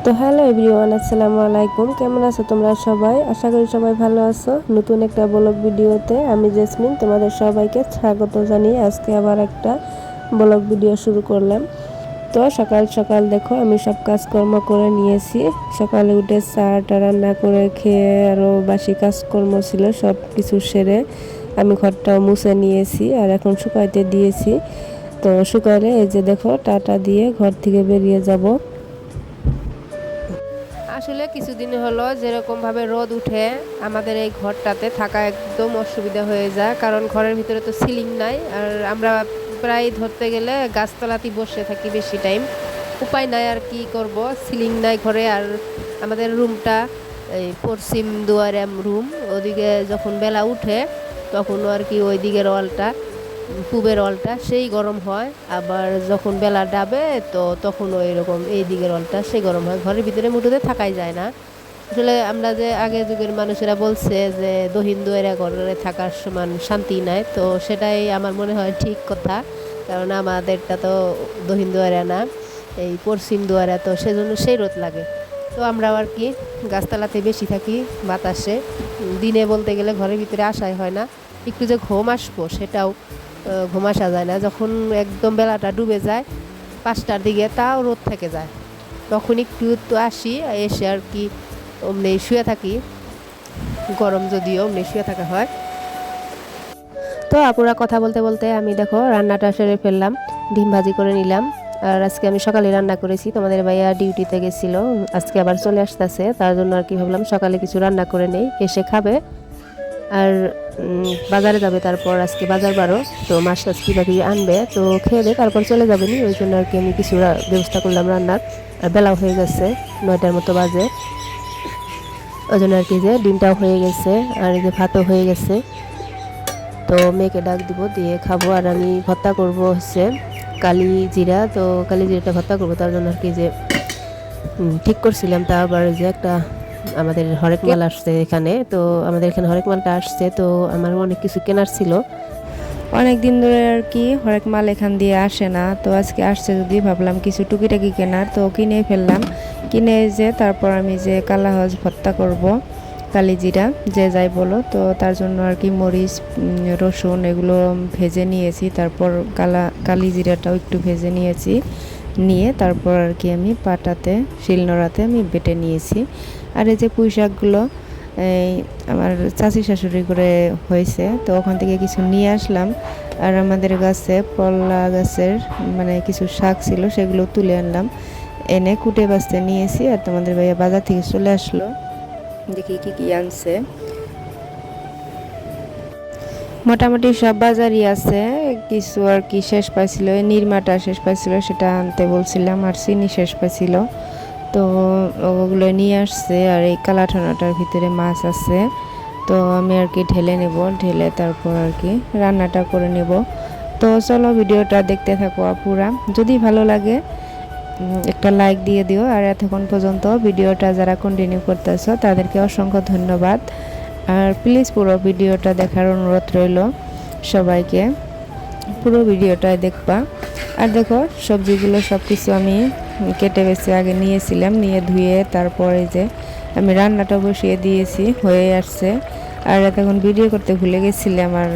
তো hello everyone, আসসালামু আলাইকুম। কেমন আছো তোমরা সবাই? আশা করি সবাই ভালো আছো। নতুন একটা ব্লগ ভিডিওতে আমি জেসমিন তোমাদের সবাইকে স্বাগত জানিয়ে আজকে আবার একটা ব্লগ ভিডিও শুরু করলাম। তো সকাল সকাল দেখো আমি সব কাজকর্ম করে নিয়েছি। সকালে উঠে চাটা রান্না করে খেয়ে আরও বাসি কাজকর্ম ছিল সব কিছু সেরে আমি ঘরটাও মুছে নিয়েছি আর এখন শুকাইতে দিয়েছি। তো শুকাইলে এই যে দেখো টাটা দিয়ে ঘর থেকে বেরিয়ে যাব। আসলে কিছুদিন হলো যেরকমভাবে রোদ উঠে আমাদের এই ঘরটাতে থাকা একদম অসুবিধা হয়ে যায়, কারণ ঘরের ভিতরে তো সিলিং নাই আর আমরা প্রায় ধরতে গেলে গাছতলাতেই বসে থাকি বেশি টাইম। উপায় নাই, আর কি করব, সিলিং নাই ঘরে। আর আমাদের রুমটা এই পশ্চিম দুয়ারে রুম, ওদিকে যখন বেলা উঠে তখনও আর কি ওই দিকের ওয়ালটা, পূবের ওয়ালটা সেই গরম হয়, আবার যখন বেলা ডাবে তো তখন ওই রকম এই দিকের ওয়ালটা সেই গরম হয়। ঘরের ভিতরে মুঠোতে থাকাই যায় না। আসলে আমরা যে আগের যুগের মানুষেরা বলছে যে দহিন দুয়ারে ঘরে থাকার সমান শান্তি নাই, তো সেটাই আমার মনে হয় ঠিক কথা। কারণ আমাদেরটা তো দহিন দুয়ারে না, এই পশ্চিম দুয়ারে, তো সেজন্য সেই রোদ লাগে। তো আমরাও আর কি গাছতলাতে বেশি থাকি বাতাসে। দিনে বলতে গেলে ঘরের ভিতরে আসাই হয় না, একটু যে ঘুম আসবো সেটাও ঘুম আসা যায় না। যখন একদম বেলাটা ডুবে যায় 5টার দিকে, তাও রোদ থেকে যায়, তখন একটু তো আসি, এসে আর কি অমনি শুয়ে থাকি। গরম যদিও অমনি শুয়ে থাকা হয়। তো আপুরা কথা বলতে বলতে আমি দেখো রান্নাটা সেরে ফেললাম, ডিম ভাজি করে নিলাম। আর আজকে আমি সকালে রান্না করেছি, তোমাদের ভাইয়া ডিউটিতে গেছিল, আজকে আবার চলে আসতেছে, তার জন্য আর কি ভাবলাম সকালে কিছু রান্না করে নেই, এসে খাবে। আর বাজারে যাবে, তারপর আজকে বাজার বারো, তো মাছ টাছ কিবা কিবি আনবে, তো খেয়ে দে তারপর চলে যাবে নি। ওই জন্য আর কি আমি কিছু ব্যবস্থা করলাম রান্নার। আর বেলাও হয়ে গেছে, 9টার মতো বাজে। ওই জন্য আর কি যে ডিমটাও হয়ে গেছে আর এই যে ভাতও হয়ে গেছে। তো মেয়েকে ডাক দিব, দিয়ে খাবো। আর আমি ভর্তা করব হচ্ছে কালি জিরা, তো কালি জিরাটা ভর্তা করবো, তার জন্য আর কি যে ঠিক করছিলাম। তা আবার যে একটা আমাদের হরেক মাল আসছে এখানে, তো আমাদের এখানে হরেক মালটা আসছে, তো আমার অনেক কিছু কেনার ছিল। অনেক দিন ধরে আর কি হরেক মাল এখান দিয়ে আসে না, তো আজকে আসছে যদি ভাবলাম কিছু টুকিটাকি কেনার, তো কিনে ফেললাম। কিনে যে তারপর আমি যে কালা হজ ভর্তা করব, কালি জিরা যে যাই বলো, তো তার জন্য আর কি মরিচ রসুন এগুলো ভেজে নিয়েছি, তারপর কালি জিরাটাও একটু ভেজে নিয়েছি, নিয়ে তারপর আর কি আমি পাটাতে শিলনোড়াতে আমি বেটে নিয়েছি। আর এই যে পুঁই শাকগুলো এই আমার চাচি শাশুড়ি করে হয়েছে, তো ওখান থেকে কিছু নিয়ে আসলাম। আর আমাদের গাছে পল্লা গাছের মানে কিছু শাক ছিল, সেগুলো তুলে আনলাম, এনে কুটে বাছতে নিয়েছি। আর তোমাদের ভাইয়া বাজার থেকে চলে আসলো, দেখি কি কি আনছে। মোটামুটি সব বাজারই আছে, কিছু আর কি শেষ পাইছিল, নিরমাটা শেষ পাইছিল, সেটা আনতে বলছিলাম, আর চিনি শেষ পাইছিল, তো ওগুলো নিয়ে আসছে। আর এই কালাঠানাটার ভিতরে মাছ আছে, তো আমি আর কি ঢেলে নেব, ঢেলে তারপর আর কি রান্নাটা করে নেব। তো চলো ভিডিওটা দেখতে থাকো আপুরা, যদি ভালো লাগে একটা লাইক দিয়ে দিও। আর এতক্ষণ পর্যন্ত ভিডিওটা যারা কন্টিনিউ করতেছো তাদেরকে অসংখ্য ধন্যবাদ। আর প্লিজ পুরো ভিডিওটা দেখার অনুরোধ রইল সবাইকে, পুরো ভিডিওটাই দেখবা। আর দেখো সবজিগুলো সব কিছু আমি কেটে বেছে আগে নিয়েছিলাম, নিয়ে ধুয়ে তারপরে যে আমি রান্নাটা বসিয়ে দিয়েছি, হয়ে আসছে। আর এতক্ষণ ভিডিও করতে ভুলে গেছিলাম, আর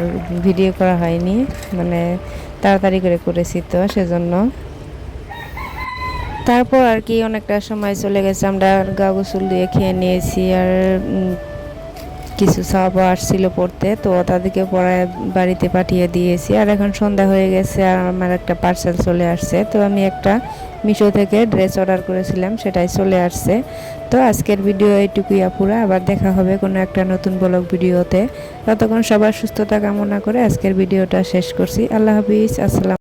ভিডিও করা হয়নি, মানে তাড়াতাড়ি করে করেছি, তো সেজন্য। তারপর আর কি অনেকটা সময় চলে গেছে, আমরা গা গোসল দিয়ে খেয়ে নিয়েছি। আর কিছু সাহাবা আসছিল পড়তে, তো তাদেরকে পড়ায় বাড়িতে পাঠিয়ে দিয়েছি। আর এখন সন্ধ্যা হয়ে গেছে, আর আমার একটা পার্সেল চলে আসছে, তো আমি একটা মিশো থেকে ড্রেস অর্ডার করেছিলাম, সেটাই চলে আসছে। তো আজকের ভিডিও এইটুকুই আপুরা, আবার দেখা হবে কোনো একটা নতুন ব্লগ ভিডিওতে। ততক্ষণ সবার সুস্থতা কামনা করে আজকের ভিডিওটা শেষ করছি। আল্লাহ হাফিজ, আসসালাম।